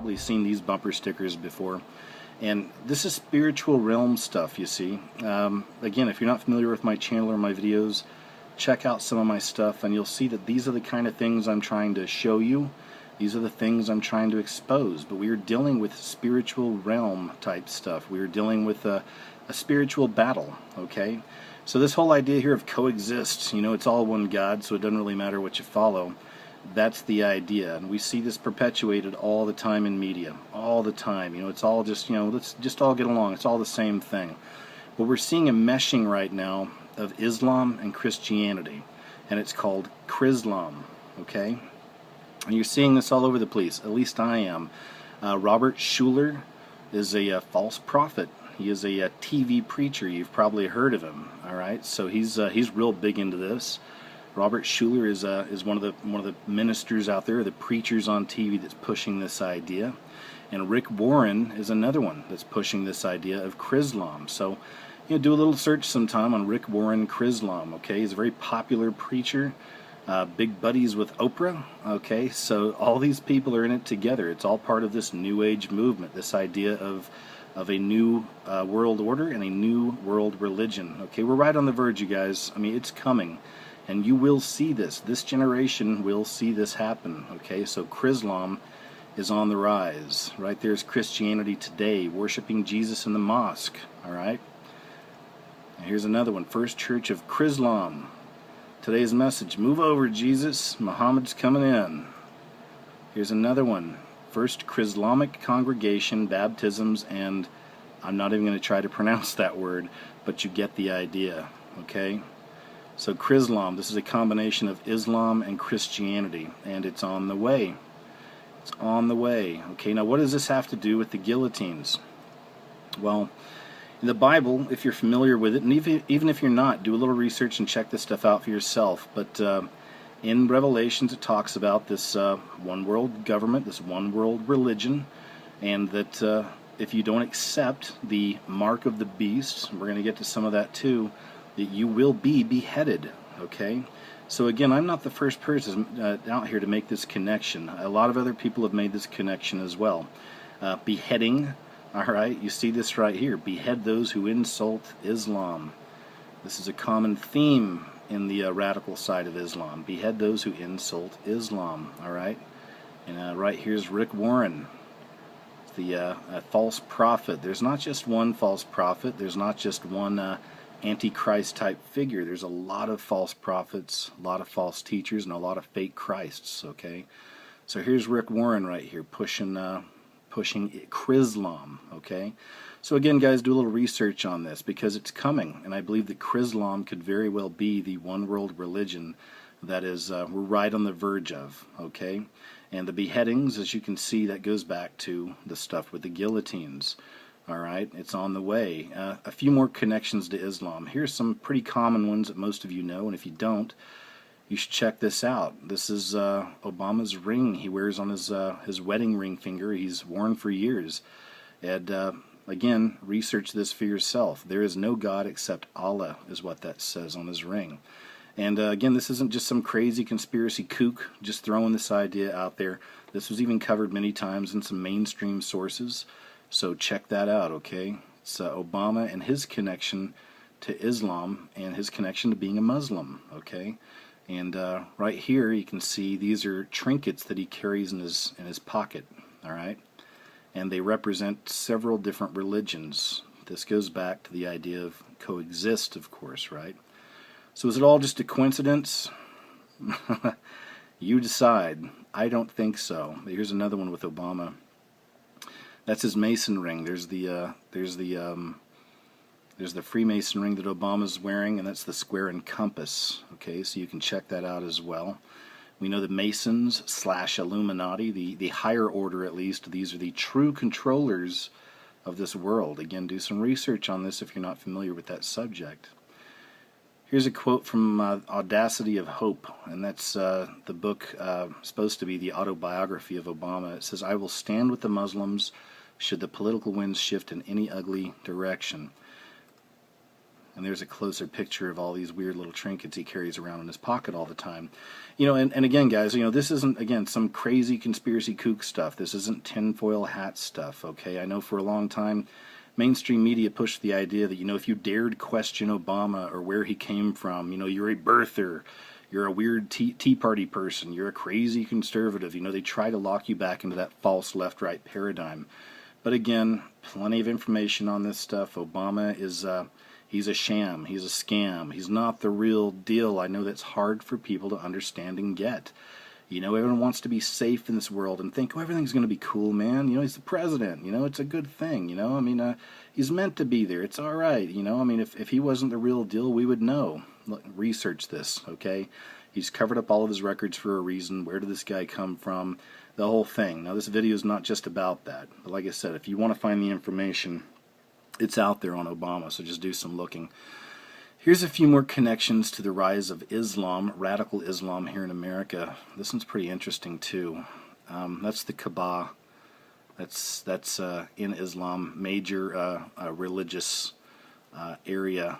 probably seen these bumper stickers before. And this is spiritual realm stuff, you see. Again, if you're not familiar with my channel or my videos, check out some of my stuff and you'll see that these are the kind of things I'm trying to show you. These are the things I'm trying to expose. But we are dealing with spiritual realm type stuff. We are dealing with a spiritual battle, okay? So this whole idea here of coexist, you know, it's all one God, so it doesn't really matter what you follow. That's the idea, and we see this perpetuated all the time in media, all the time. You know, it's all just, you know, let's just all get along. It's all the same thing. But we're seeing a meshing right now of Islam and Christianity, and it's called Chrislam, okay? And you're seeing this all over the place, at least I am. Robert Schuller is a false prophet. He is a TV preacher. You've probably heard of him, all right? So he's real big into this. Robert Schuller is one of the ministers out there, the preachers on TV that's pushing this idea, and Rick Warren is another one that's pushing this idea of Chrislam. So, you know, do a little search sometime on Rick Warren Chrislam. Okay, he's a very popular preacher, big buddies with Oprah. Okay, so all these people are in it together. It's all part of this New Age movement, this idea of a new world order and a new world religion. Okay, we're right on the verge, you guys. I mean, it's coming. And you will see this. This generation will see this happen. Okay, so Chrislam is on the rise. Right there's Christianity Today, worshiping Jesus in the mosque. All right. And here's another one. First Church of Chrislam. Today's message: move over, Jesus. Muhammad's coming in. Here's another one. First Chrislamic Congregation, baptisms, and I'm not even going to try to pronounce that word, but you get the idea. Okay. So Chrislam, this is a combination of Islam and Christianity, and it's on the way. It's on the way. Okay, now what does this have to do with the guillotines? Well, in the Bible, if you're familiar with it, and even if you're not, do a little research and check this stuff out for yourself. But in Revelations, it talks about this one world government, this one world religion, and that if you don't accept the mark of the beast, we're going to get to some of that too, that you will be beheaded, okay? So again, I'm not the first person out here to make this connection. A lot of other people have made this connection as well. Beheading, all right? You see this right here. Behead those who insult Islam. This is a common theme in the radical side of Islam. Behead those who insult Islam, all right? And right here's Rick Warren, the false prophet. There's not just one false prophet. There's not just one Antichrist type figure. There's a lot of false prophets, a lot of false teachers, and a lot of fake Christs. Okay, so here's Rick Warren right here pushing Chrislam. Okay, so again, guys, do a little research on this because it's coming, and I believe that Chrislam could very well be the one world religion that is we're right on the verge of. Okay, and the beheadings, as you can see, that goes back to the stuff with the guillotines. All right, it's on the way. A few more connections to Islam. Here's some pretty common ones that most of you know, and if you don't, you should check this out. This is Obama's ring he wears on his wedding ring finger. He's worn for years. And again, research this for yourself. There is no God except Allah, is what that says on his ring. And again, this isn't just some crazy conspiracy kook just throwing this idea out there. This was even covered many times in some mainstream sources. So check that out, okay? It's Obama and his connection to Islam and his connection to being a Muslim, okay? And right here you can see these are trinkets that he carries in his pocket, all right? And they represent several different religions. This goes back to the idea of coexist, of course, right? So is it all just a coincidence? You decide. I don't think so. Here's another one with Obama. That's his Mason ring. There's the Freemason ring that Obama's wearing, and that's the square and compass. Okay, so you can check that out as well. We know the Masons / Illuminati, the higher order at least. These are the true controllers of this world. Again, do some research on this if you're not familiar with that subject. Here's a quote from Audacity of Hope, and that's the book supposed to be the autobiography of Obama. It says, "I will stand with the Muslims should the political winds shift in any ugly direction." And there's a closer picture of all these weird little trinkets he carries around in his pocket all the time. You know, and again, guys, you know, this isn't, again, some crazy conspiracy kook stuff. This isn't tinfoil hat stuff, okay? I know for a long time, mainstream media pushed the idea that, you know, if you dared question Obama or where he came from, you know, you're a birther, you're a weird tea Party person, you're a crazy conservative. You know, they try to lock you back into that false left-right paradigm. But again, plenty of information on this stuff. Obama is... he's a sham. He's a scam. He's not the real deal. I know that's hard for people to understand and get. You know, everyone wants to be safe in this world and think, oh, everything's going to be cool, man. You know, he's the president. You know, it's a good thing. You know, I mean, he's meant to be there. It's all right. You know, I mean, if he wasn't the real deal, we would know. Look, research this, okay? He's covered up all of his records for a reason. Where did this guy come from? The whole thing. Now, this video is not just about that. But like I said, if you want to find the information, it's out there on Obama, so just do some looking. Here's a few more connections to the rise of Islam, radical Islam here in America. This one's pretty interesting too. That's the Kaaba. That's in Islam, major religious area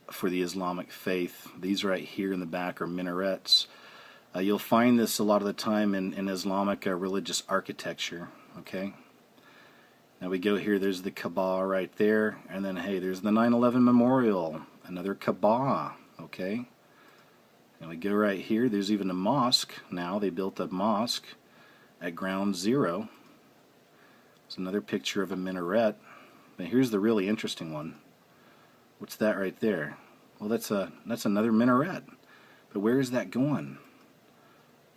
for the Islamic faith. These right here in the back are minarets. You'll find this a lot of the time in Islamic religious architecture. Okay. Now we go here, there's the Kaaba right there, and then hey, there's the 9/11 memorial, another Kaaba, okay? And we go right here, there's even a mosque now. They built a mosque at ground zero. It's another picture of a minaret. But here's the really interesting one. What's that right there? Well, that's another minaret. But where is that going?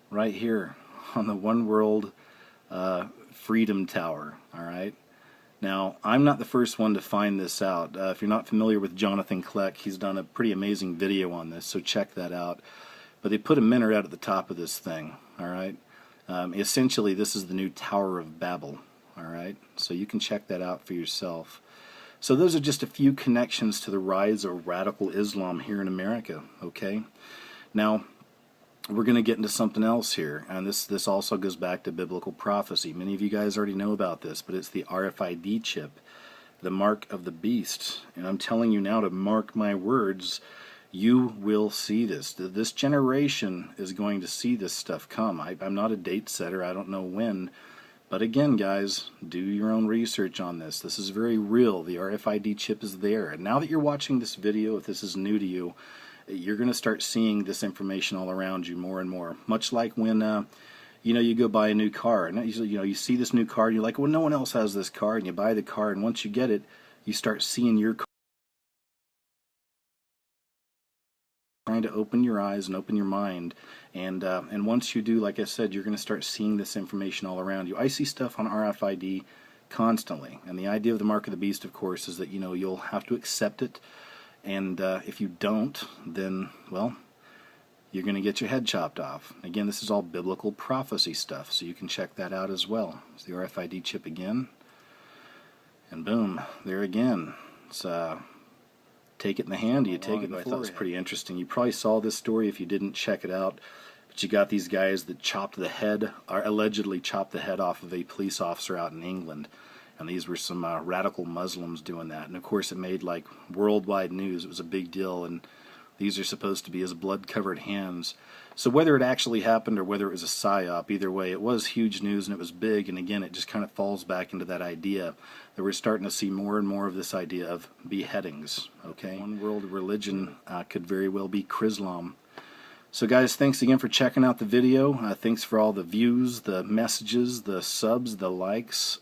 Right here on the One World Freedom Tower, all right? Now, I'm not the first one to find this out. If you're not familiar with Jonathan Kleck, he's done a pretty amazing video on this, so check that out. But they put a minaret at the top of this thing, all right? Essentially, this is the new Tower of Babel, all right? So you can check that out for yourself. So those are just a few connections to the rise of radical Islam here in America, okay? Now, we're going to get into something else here, and this also goes back to biblical prophecy. Many of you guys already know about this, but it's the RFID chip, the mark of the beast. And I'm telling you now to mark my words, you will see this. This generation is going to see this stuff come. I'm not a date setter. I don't know when. But again, guys, do your own research on this. This is very real. The RFID chip is there. And now that you're watching this video, if this is new to you, you're going to start seeing this information all around you more and more. Much like when, you know, you go buy a new car. And you see this new car, and you're like, well, no one else has this car. And you buy the car, and once you get it, you start seeing your car. Trying to open your eyes and open your mind. And once you do, like I said, you're going to start seeing this information all around you. I see stuff on RFID constantly. And the idea of the mark of the beast, of course, is that, you know, you'll have to accept it. And if you don't, then, well, you're going to get your head chopped off. Again, this is all biblical prophecy stuff, so you can check that out as well. It's the RFID chip again. And boom, there again. It's take it in the hand, you take it in the forehead. I thought it was pretty interesting. You probably saw this story if you didn't check it out. But you got these guys that chopped the head, or allegedly chopped the head off of a police officer out in England. And these were some radical Muslims doing that. And of course it made like worldwide news. It was a big deal. And these are supposed to be his blood-covered hands. So whether it actually happened or whether it was a psyop, either way, it was huge news and it was big. And again, it just kind of falls back into that idea that we're starting to see more and more of this idea of beheadings. Okay, one world religion could very well be Chrislam. So guys, thanks again for checking out the video. Thanks for all the views, the messages, the subs, the likes.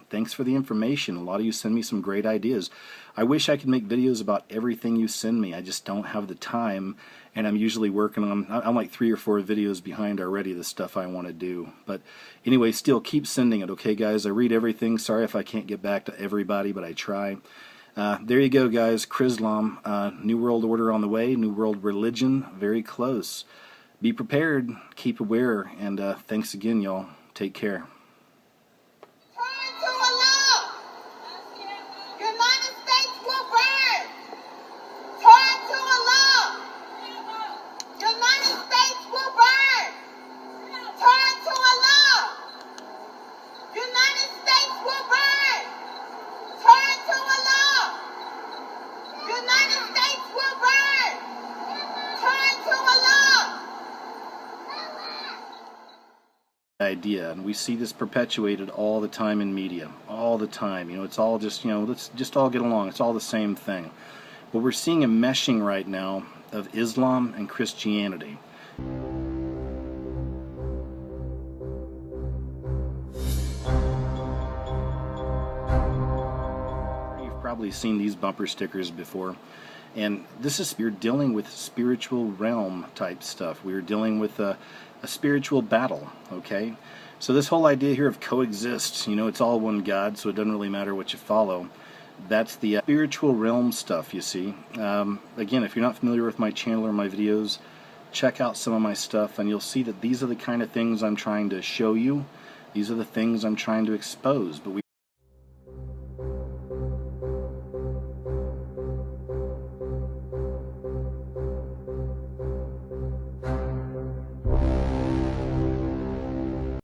Thanks for the information. A lot of you send me some great ideas. I wish I could make videos about everything you send me. I just don't have the time, and I'm usually working on, I'm like 3 or 4 videos behind already, the stuff I want to do. But anyway, still keep sending it, okay guys? I read everything. Sorry if I can't get back to everybody, but I try. There you go, guys. Chrislam, New World Order on the way, New World Religion, very close. Be prepared, keep aware, and thanks again, y'all. Take care. United States idea, and we see this perpetuated all the time in media, all the time. It's all just, let's just all get along. It's all the same thing. But we're seeing a meshing right now of Islam and Christianity. You've probably seen these bumper stickers before. And this is, you're dealing with spiritual realm type stuff. We're dealing with a spiritual battle, okay? So this whole idea here of coexist, it's all one God, so it doesn't really matter what you follow. That's the spiritual realm stuff, you see. Again, if you're not familiar with my channel or my videos, check out some of my stuff, and you'll see that these are the kind of things I'm trying to show you. These are the things I'm trying to expose. But